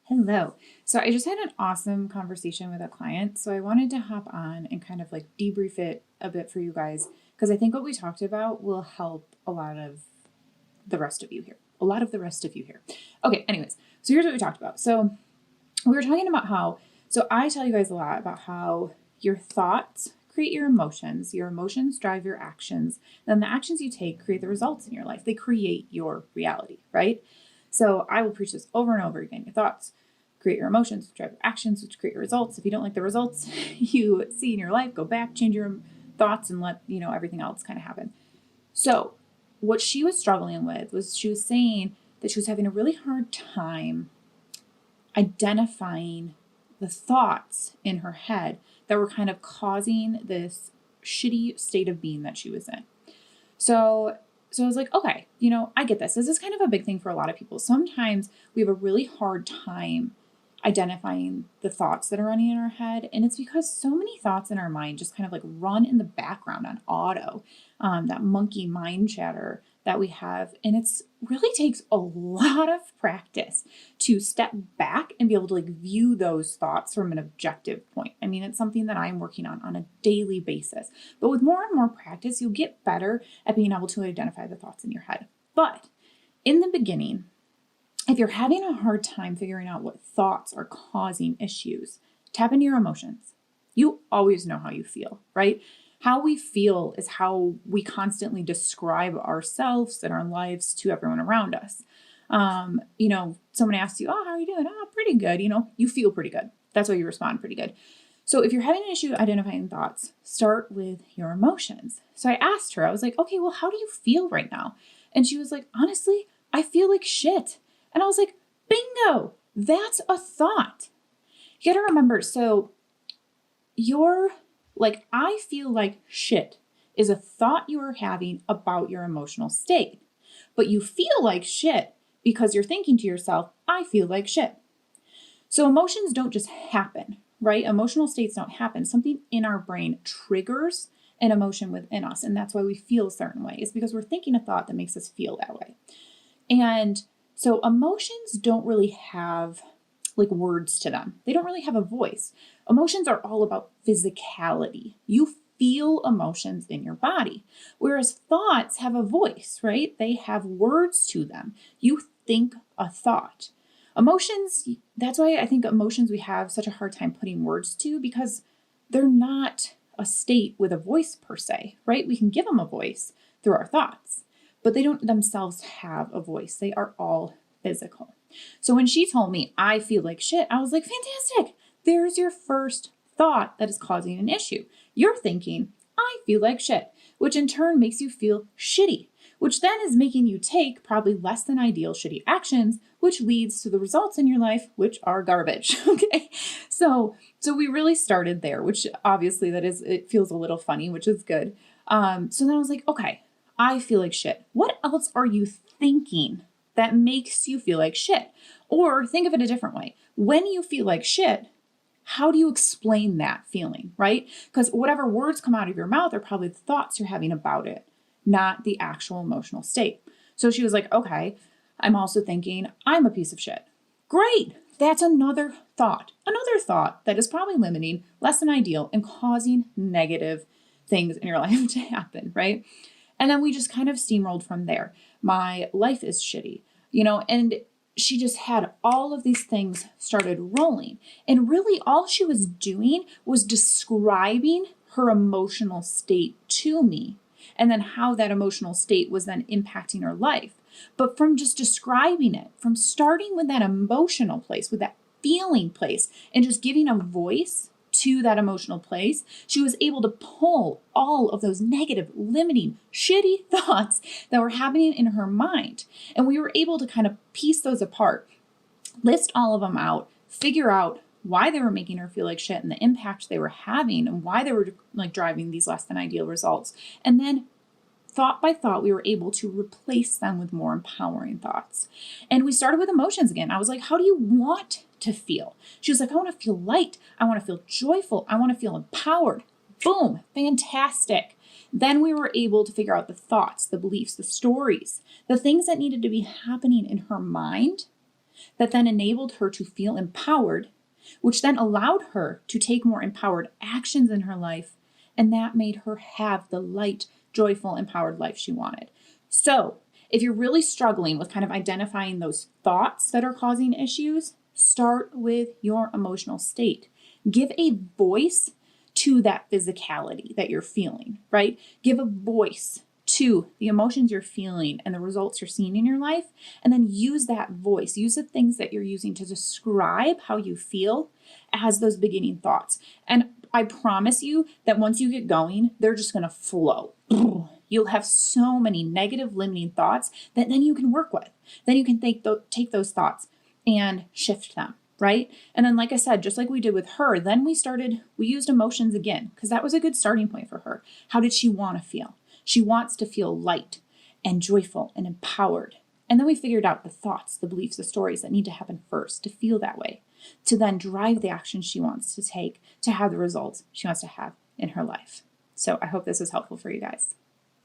Hello. So I just had an awesome conversation with a client. So I wanted to hop on and kind of like debrief it a bit for you guys because I think what we talked about will help a lot of the rest of you here. A lot of the rest of you here. Okay, anyways, so here's what we talked about. So we were talking about how, so I tell you guys a lot about how your thoughts create your emotions drive your actions, then the actions you take create the results in your life. They create your reality, right? So I will preach this over and over again. Your thoughts create your emotions, drive your actions, which create your results. If you don't like the results you see in your life, go back, change your thoughts, and let everything else kind of happen. So what she was struggling with was she was saying that she was having a really hard time identifying the thoughts in her head that were kind of causing this shitty state of being that she was in. So I was like, okay, I get this. This is kind of a big thing for a lot of people. Sometimes we have a really hard time identifying the thoughts that are running in our head. And it's because so many thoughts in our mind just kind of like run in the background on auto, that monkey mind chatter that we have. And it's really takes a lot of practice to step back and be able to like view those thoughts from an objective point. I mean, it's something that I'm working on a daily basis. But with more and more practice, you'll get better at being able to identify the thoughts in your head. But in the beginning, if you're having a hard time figuring out what thoughts are causing issues, tap into your emotions. You always know how you feel, right? How we feel is how we constantly describe ourselves and our lives to everyone around us. Someone asks you, oh, how are you doing? Oh, pretty good. You feel pretty good. That's why you respond pretty good. So if you're having an issue identifying thoughts, start with your emotions. So I asked her, I was like, okay, well, how do you feel right now? And she was like, honestly, I feel like shit. And I was like, bingo, that's a thought. You gotta remember, so you're like, I feel like shit is a thought you are having about your emotional state. But you feel like shit because you're thinking to yourself, I feel like shit. So emotions don't just happen, right? Emotional states don't happen. Something in our brain triggers an emotion within us. And that's why we feel a certain way. It's because we're thinking a thought that makes us feel that way. And so emotions don't really have like words to them. They don't really have a voice. Emotions are all about physicality. You feel emotions in your body, whereas thoughts have a voice, right? They have words to them. You think a thought. Emotions, that's why I think emotions we have such a hard time putting words to, because they're not a state with a voice per se, right? We can give them a voice through our thoughts, but they don't themselves have a voice. They are all physical. So when she told me I feel like shit, I was like, fantastic. There's your first thought that is causing an issue. You're thinking, I feel like shit, which in turn makes you feel shitty, which then is making you take probably less than ideal shitty actions, which leads to the results in your life, which are garbage. Okay. So we really started there, which obviously it feels a little funny, which is good. So then I was like, okay, I feel like shit. What else are you thinking that makes you feel like shit? Or think of it a different way. When you feel like shit, how do you explain that feeling, right? Because whatever words come out of your mouth are probably the thoughts you're having about it, not the actual emotional state. So she was like, okay, I'm also thinking I'm a piece of shit. Great. That's another thought that is probably limiting, less than ideal, and causing negative things in your life to happen, right? And then we just kind of steamrolled from there. My life is shitty, and she just had all of these things started rolling. And really all she was doing was describing her emotional state to me, and then how that emotional state was then impacting her life. But from just describing it, from starting with that emotional place, with that feeling place, and just giving a voice to that emotional place, she was able to pull all of those negative, limiting, shitty thoughts that were happening in her mind. And we were able to kind of piece those apart, list all of them out, figure out why they were making her feel like shit and the impact they were having and why they were like driving these less than ideal results. And then thought by thought, we were able to replace them with more empowering thoughts. And we started with emotions again. I was like, how do you want to feel? She was like, I want to feel light. I want to feel joyful. I want to feel empowered. Boom, fantastic. Then we were able to figure out the thoughts, the beliefs, the stories, the things that needed to be happening in her mind that then enabled her to feel empowered, which then allowed her to take more empowered actions in her life. And that made her have the light, joyful, empowered life she wanted. So, if you're really struggling with kind of identifying those thoughts that are causing issues, start with your emotional state. Give a voice to that physicality that you're feeling, right? Give a voice to the emotions you're feeling and the results you're seeing in your life, and then use that voice, use the things that you're using to describe how you feel as those beginning thoughts. And I promise you that once you get going, they're just going to flow. You'll have so many negative limiting thoughts that then you can work with. Then you can take those thoughts and shift them, right? And then, like I said, just like we did with her, then we used emotions again, because that was a good starting point for her. How did she want to feel? She wants to feel light and joyful and empowered. And then we figured out the thoughts, the beliefs, the stories that need to happen first to feel that way, to then drive the action she wants to take to have the results she wants to have in her life. So I hope this is helpful for you guys.